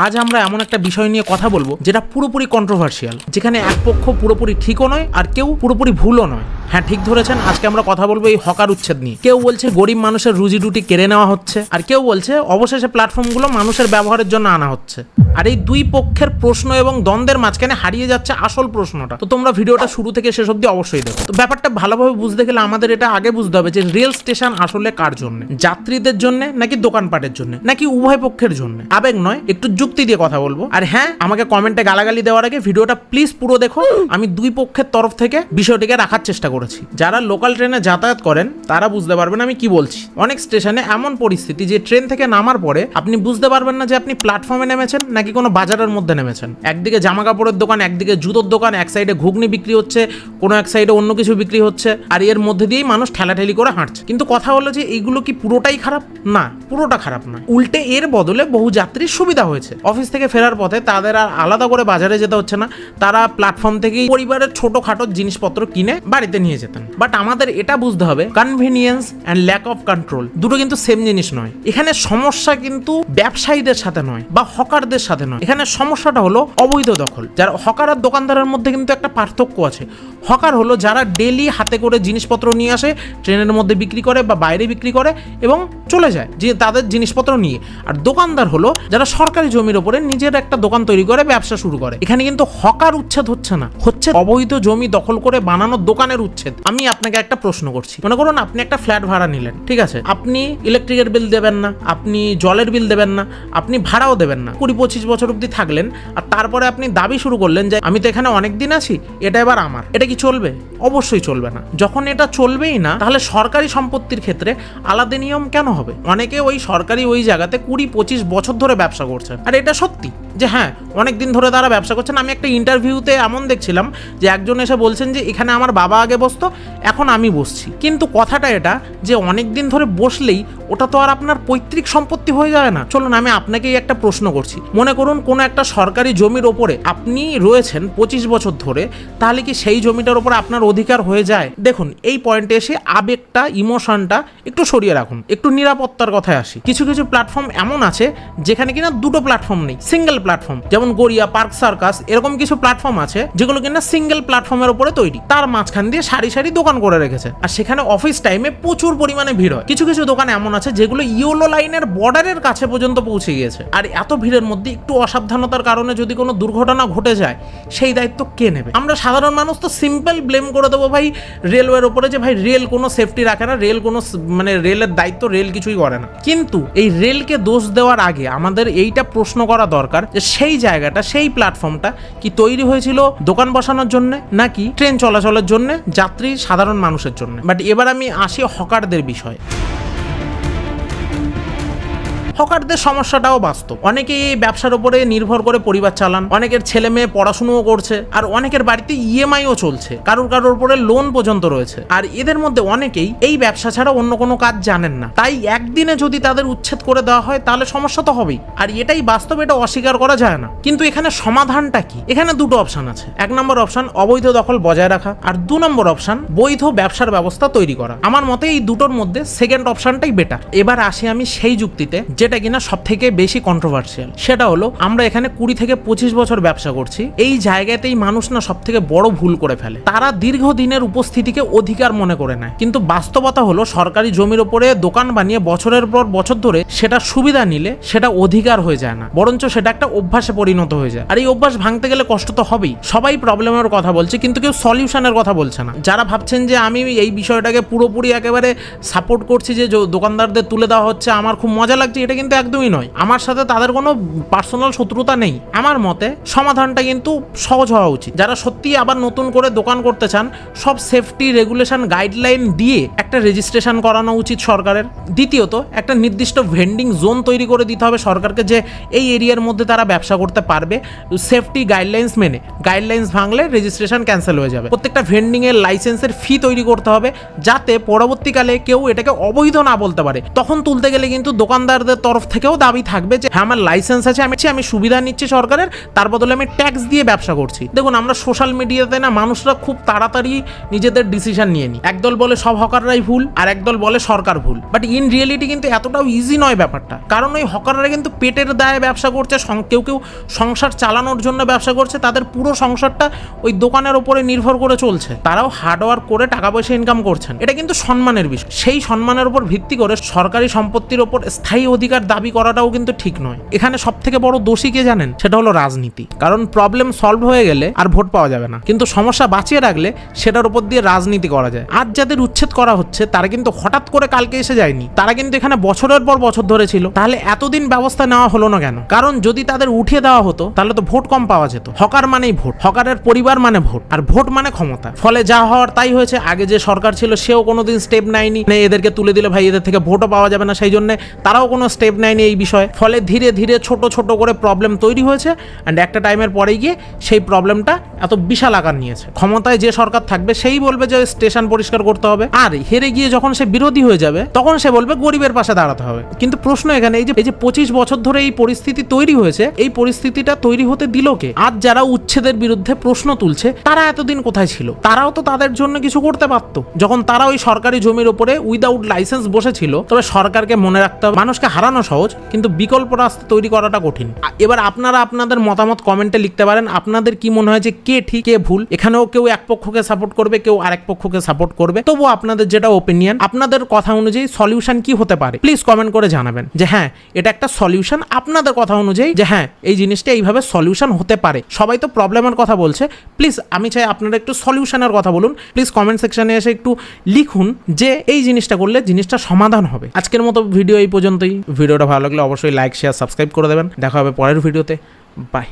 আজ আমরা এমন একটা বিষয় নিয়ে কথা বলবো যেটা পুরোপুরি কন্ট্রোভার্সিয়াল, যেখানে এক পক্ষ পুরোপুরি ঠিকও নয় আর কেউ পুরোপুরি ভুলও নয়। হ্যাঁ, ঠিক ধরেছেন, আজকে আমরা কথা বলবো এই হকার উচ্ছেদ নিয়ে। কেউ বলছে গরিব মানুষের রুজি রুটি কেড়ে নেওয়া হচ্ছে, আর কেউ বলছে অবশেষে প্ল্যাটফর্মগুলো মানুষের ব্যবহারের জন্য আনা হচ্ছে। আর এই দুই পক্ষের প্রশ্ন এবং দ্বন্দ্বের মাঝখানে হারিয়ে যাচ্ছে আসল প্রশ্নটা। তো তোমরা ভিডিওটা শুরু থেকে শেষ অবধি অবশ্যই দেখো। তো ব্যাপারটা ভালোভাবে বুঝতে গেলে আমাদের এটা আগে বুঝতে হবে যে রেল স্টেশন আসলে কার জন্য, যাত্রীদের জন্য নাকি দোকানপাটের জন্য, নাকি উভয় পক্ষের জন্য। আবেগ নয়, একটু যুক্তি দিয়ে কথা বলবো। আর হ্যাঁ, আমাকে কমেন্টে গালাগালি দেওয়ার আগে ভিডিওটা প্লিজ পুরো দেখো। আমি দুই পক্ষের তরফ থেকে বিষয়টিকে রাখার চেষ্টা করেছি। যারা লোকাল ট্রেনে যাতায়াত করেন তারা বুঝতে পারবেন আমি কি বলছি। অনেক স্টেশনে এমন পরিস্থিতি যে ট্রেন থেকে নামার পরে আপনি বুঝতে পারবেন না যে আপনি প্ল্যাটফর্মে নেমেছেন নাকি কোনো বাজারের মধ্যে নেমেছেন। একদিকে জামা কাপড়ের দোকান, একদিকে জুতোর দোকান, এক সাইডে ঘুগনি বিক্রি হচ্ছে, কোনো এক সাইডে অন্য কিছু বিক্রি হচ্ছে, আর এর মধ্যে দিয়েই মানুষ ঠেলাঠেলি করে হাঁটছে। কিন্তু কথা হলো যে এইগুলো কি পুরোটাই খারাপ? না, পুরোটা খারাপ না। উল্টে এর বদলে বহু যাত্রীর সুবিধা হয়েছে। অফিস থেকে ফেরার পথে তাদের আর আলাদা করে বাজারে যেতে হচ্ছে না, তারা প্ল্যাটফর্ম থেকেই পরিবারের ছোটখাটো জিনিসপত্র কিনে বাড়িতে নিয়ে যেতেন। বাট আমাদের এটা বুঝতে হবে, convenience and lack of control দুটো কিন্তু সেম জিনিস নয়। এখানে সমস্যা কিন্তু ব্যবসায়ীদের সাথে নয় বা হকারদের সাথে নয়। এখানে সমস্যাটা হলো অবৈধ দখল। যারা হকার আর দোকানদারের মধ্যে কিন্তু একটা পার্থক্য আছে। হকার হলো যারা ডেলি হাতে করে জিনিসপত্র নিয়ে আসে, ট্রেনের মধ্যে বিক্রি করে বা বাইরে বিক্রি করে এবং চলে যায় যে তাদের জিনিসপত্র নিয়ে। আর দোকানদার হলো যারা সরকারি জমির ওপরে নিজের একটা দোকান তৈরি করে ব্যবসা শুরু করে। এখানে কিন্তু হকার উচ্ছেদ হচ্ছে না, হচ্ছে অবৈধ জমি দখল করে বানানো দোকানের উচ্ছেদ। আমি আপনাকে একটা প্রশ্ন করছি, মনে করুন আপনি একটা ফ্ল্যাট ভাড়া নিলেন, ঠিক আছে? আপনি ইলেকট্রিকের বিল দেবেন না, আপনি জলের বিল দেবেন না, আপনি ভাড়াও দেবেন না, 20-25 বছর অব্দি থাকলেন। আর তারপরে আপনি দাবি শুরু করলেন যে আমি তো এখানে অনেক দিন আছি, এটা এবার আমার। এটা কি চলবে? অবশ্যই চলবে না। যখন এটা চলবেই না, তাহলে সরকারি সম্পত্তির ক্ষেত্রে আলাদা নিয়ম কেন হবে? অনেকে ওই সরকারি ওই জায়গাতে 20-25 বছর ধরে ব্যবসা করছেন, আর এটা সত্যি যে হ্যাঁ অনেক দিন ধরে তারা ব্যবসা করছেন। আমি একটা ইন্টারভিউতে এমন দেখছিলাম যে একজন এসে বলছেন যে এখানে আমার বাবা আগে বসতো, এখন আমি বসছি। কিন্তু কথাটা এটা যে অনেক দিন ধরে বসলেই ওটা তো আর আপনার পৈতৃক সম্পত্তি হয়ে যায় না। চলুন আমি আপনাকেই একটা প্রশ্ন করছি, মনে করুন কোনো একটা সরকারি জমির ওপরে আপনি রয়েছেন 25 বছর ধরে, তাহলে কি সেই জমিটার ওপরে আপনার অধিকার হয়ে যায়? দেখুন, এই পয়েন্টে এসে আবেগটা, ইমোশনটা একটু সরিয়ে রাখুন, একটু নিরাপত্তার কথায় আসি। কিছু কিছু প্ল্যাটফর্ম এমন আছে যেখানে কিনা দুটো প্ল্যাটফর্ম নেই, সিঙ্গেল প্ল্যাটফর্ম। যেমন গড়িয়া, পার্ক সার্কাস, এরকম কিছু প্ল্যাটফর্ম আছে যেগুলো কিনা সিঙ্গেল প্ল্যাটফর্মের উপরে তৈরি, তার মাঝখান দিয়ে সারি সারি দোকান করে রেখেছে। আর সেখানে অফিস টাইমে প্রচুর পরিমাণে ভিড় হয়। কিছু কিছু দোকান এমন আছে যেগুলো ইয়েলো লাইনের বর্ডারের কাছে পর্যন্ত পৌঁছে গিয়েছে। আর এত ভিড়ের মধ্যে একটু অসাবধানতার কারণে যদি কোনো দুর্ঘটনা ঘটে যায়, সেই দায়িত্ব কে নেবে? আমরা সাধারণ মানুষ তো সিম্পল ব্লেম করে দেবো ভাই রেলওয়ের ওপরে, যে ভাই রেল কোনো সেফটি রাখে না, রেল কোনো রেলের দায়িত্ব রেল কিছুই করে না। কিন্তু এই রেলকে দোষ দেওয়ার আগে আমাদের এইটা প্রশ্ন করা দরকার যে সেই জায়গাটা, সেই প্ল্যাটফর্মটা কি তৈরি হয়েছিল দোকান বসানোর জন্য নাকি ট্রেন চলাচলের জন্য, যাত্রী সাধারণ মানুষের জন্য? বাট এবার আমি আসি হকারদের বিষয়ে। হকারদের সমস্যাটাও বাস্তব। অনেকেই এই ব্যবসার উপরে নির্ভর করে পরিবার চালান, অনেকের ছেলে মেয়ে পড়াশুনোও করছে, আর অনেকের বাড়িতে ইএমআইও চলছে, কারোর উপরে লোন পর্যন্ত রয়েছে। আর এদের মধ্যে অনেকেই এই ব্যবসা ছাড়া অন্য কোনো কাজ জানেন না। তাই একদিনে যদি তাদের উচ্ছেদ করে দেওয়া হয় তাহলে সমস্যা তো হবেই। আর এটাই বাস্তব, এটা অস্বীকার করা যায় না। কিন্তু এখানে সমাধানটা কি? এখানে দুটো অপশন আছে। 1 নম্বর অপশন অবৈধ দখল বজায় রাখা, আর 2 নম্বর অপশন বৈধ ব্যবসার ব্যবস্থা তৈরি করা। আমার মতে এই দুটোর মধ্যে সেকেন্ড অপশনটাই বেটার। এবার আসি আমি সেই যুক্তিতে যেটা কিনা সব থেকে বেশি কন্ট্রোভার্সিয়াল। সেটা হলো আমরা এখানে 20 থেকে 25 বছর ব্যবসা করছি, এই জায়গাতেই মানুষ না সব থেকে বড় ভুল করে ফেলে। তারা দীর্ঘদিনের উপস্থিতিকে অধিকার মনে করে নেয়, কিন্তু বাস্তবতা হলো সরকারি জমির উপরে দোকান বানিয়ে বছরের পর বছর ধরে সেটা সুবিধা নিলে সেটা অধিকার হয়ে যায় না, বরঞ্চ সেটা একটা অভ্যাসে পরিণত হয়ে যায়। আর এই অভ্যাস ভাঙতে গেলে কষ্ট তো হবেই। সবাই প্রবলেমের কথা বলছে কিন্তু কেউ সলিউশনের কথা বলছে না। যারা ভাবছেন যে আমি এই বিষয়টাকে পুরোপুরি একেবারে সাপোর্ট করছি, যে দোকানদারদের তুলে দেওয়া হচ্ছে, আমার খুব মজা লাগছে, এটা কিন্তু একদমই নয়। আমার সাথে তাদের কোনো পার্সোনাল শত্রুতা নেই। আমার মতে সমাধানটা কিন্তু সহজ হওয়া উচিত। যারা সত্যি আবার নতুন করে দোকান করতে চান, সব সেফটি রেগুলেশন গাইডলাইন দিয়ে একটা রেজিস্ট্রেশন করানো উচিত সরকারের। দ্বিতীয়ত একটা নির্দিষ্ট ভেন্ডিং জোন তৈরি করে দিতে হবে সরকারকে, যে এই এরিয়ার মধ্যে তারা ব্যবসা করতে পারবে সেফটি গাইডলাইন্স মেনে। গাইডলাইন্স ভাঙলে রেজিস্ট্রেশন ক্যান্সেল হয়ে যাবে। প্রত্যেকটা ভেন্ডিং এর লাইসেন্সের ফি তৈরি করতে হবে, যাতে পরবর্তীকালে কেউ এটাকে অবৈধ না বলতে পারে। তখন তুলতে গেলে কিন্তু দোকানদারদের তরফ থেকেও দাবি থাকবে যে হ্যাঁ আমার লাইসেন্স আছে, আমি সুবিধা নিচ্ছি সরকারের, তার বদলে আমি ট্যাক্স দিয়ে ব্যবসা করছি। দেখুন আমরা সোশ্যাল মিডিয়াতে না মানুষরা খুব তাড়াতাড়ি নিজেদের ডিসিশন নিয়ে নিই। একদল বলে সব হকাররাই ভুল, আর একদল বলে সরকার ভুল। বাট ইন রিয়েলিটি কিন্তু এতটাও ইজি নয় ব্যাপারটা, কারণ ওই হকাররা কিন্তু পেটের দায়ে ব্যবসা করছে, কেউ কেউ সংসার চালানোর জন্য ব্যবসা করছে, তাদের পুরো সংসারটা ওই দোকানের ওপরে নির্ভর করে চলছে। তারাও হার্ডওয়ার্ক করে টাকা পয়সা ইনকাম করছেন, এটা কিন্তু সম্মানের বিষয়। সেই সম্মানের উপর ভিত্তি করে সরকারি সম্পত্তির ওপর স্থায়ী অধিকার দাবি করাটাও কিন্তু ঠিক নয়। এখানে সব থেকে বড় দোষী কে জানেন? সেটা হলো রাজনীতি। কারণ প্রবলেম সলভ হয়ে গেলে আর ভোট পাওয়া যাবে না, কিন্তু সমস্যা বাঁচিয়ে রাখলে সেটার উপর দিয়ে রাজনীতি করা যায়। আজ যাদের উচ্ছেদ করা হচ্ছে তারা কিন্তু হঠাৎ করে কালকে এসে যায়নি, তারা কিন্তু এখানে বছরের পর বছর ধরে ছিল। তাহলে এতদিন ব্যবস্থা নেওয়া হলো না কেন? কারণ যদি তাদের উঠিয়ে দেওয়া হতো তাহলে তো ভোট কম পাওয়া যেত। হকার মানেই ভোট, হকারের পরিবার মানে ভোট, আর ভোট মানে ক্ষমতা। ফলে যা হওয়ার তাই হয়েছে। আগে যে সরকার ছিল সেও কোনোদিন স্টেপ নেয়নি, এদেরকে তুলে দিলে ভাই এদের থেকে ভোটও পাওয়া যাবে না, সেই জন্য তারাও কোনো স্টেপ নেয়নি এই বিষয়ে। ফলে ধীরে ধীরে ছোট ছোট করে প্রবলেম তৈরি হয়েছে, অ্যান্ড একটা টাইমের পরে গিয়ে সেই প্রবলেমটা এত বিশাল আকার নিয়েছে। ক্ষমতায় যে সরকার থাকবে সেই বলবে যে স্টেশন পরিষ্কার করতে হবে, আর হেরে গিয়ে যখন সে বিরোধী হয়ে যাবে তখন সে বলবে গরিবের পাশে দাঁড়াতে হবে। কিন্তু প্রশ্ন এখানে এই যে 25 বছর ধরে এই পরিস্থিতি তৈরি হয়েছে, এই পরিস্থিতিটা তৈরি হতে দিল কে? আজ যারা উচ্ছেদের বিরুদ্ধে প্রশ্ন তুলছে তারা এতদিন কোথায় ছিল? তারাও তো তাদের জন্য কিছু করতে পারতো যখন তারা ওই সরকারি জমির উপরে উইদাউট লাইসেন্স বসেছিল। তবে সরকারকে মনে রাখতে হবে, মানুষকে হারানো সহজ কিন্তু বিকল্প রাস্তা তৈরি করাটা কঠিন। এবার আপনারা আপনাদের মতামত কমেন্টে লিখতে পারেন। আপনাদের কি মনে হয় যে কে ঠিক কে ভুল? এখানেও কেউ এক পক্ষকে সাপোর্ট করবে, কেউ আরেক পক্ষকে সাপোর্ট করবে। তবুও আপনাদের যেটা ওপিনিয়ন, আপনাদের কথা অনুযায়ী সলিউশন কি হতে পারে প্লিজ কমেন্ট করে জানাবেন যে হ্যাঁ এটা একটা সলিউশন আপনাদের কথা অনুযায়ী, যে হ্যাঁ এই জিনিসটা এইভাবে সলিউশন হতে পারে। সবাই তো প্রবলেমের কথা বলছে, প্লিজ আমি চাই আপনারা একটু সলিউশনের কথা বলুন। প্লিজ কমেন্ট সেকশনে এসে একটু লিখুন যে এই জিনিসটা করলে জিনিসটা সমাধান হবে। আজকের মতো ভিডিও এই পর্যন্তই। ভিডিওটা ভালো লাগলে অবশ্যই লাইক শেয়ার সাবস্ক্রাইব করে দেবেন। দেখা হবে পরের ভিডিওতে। বাই।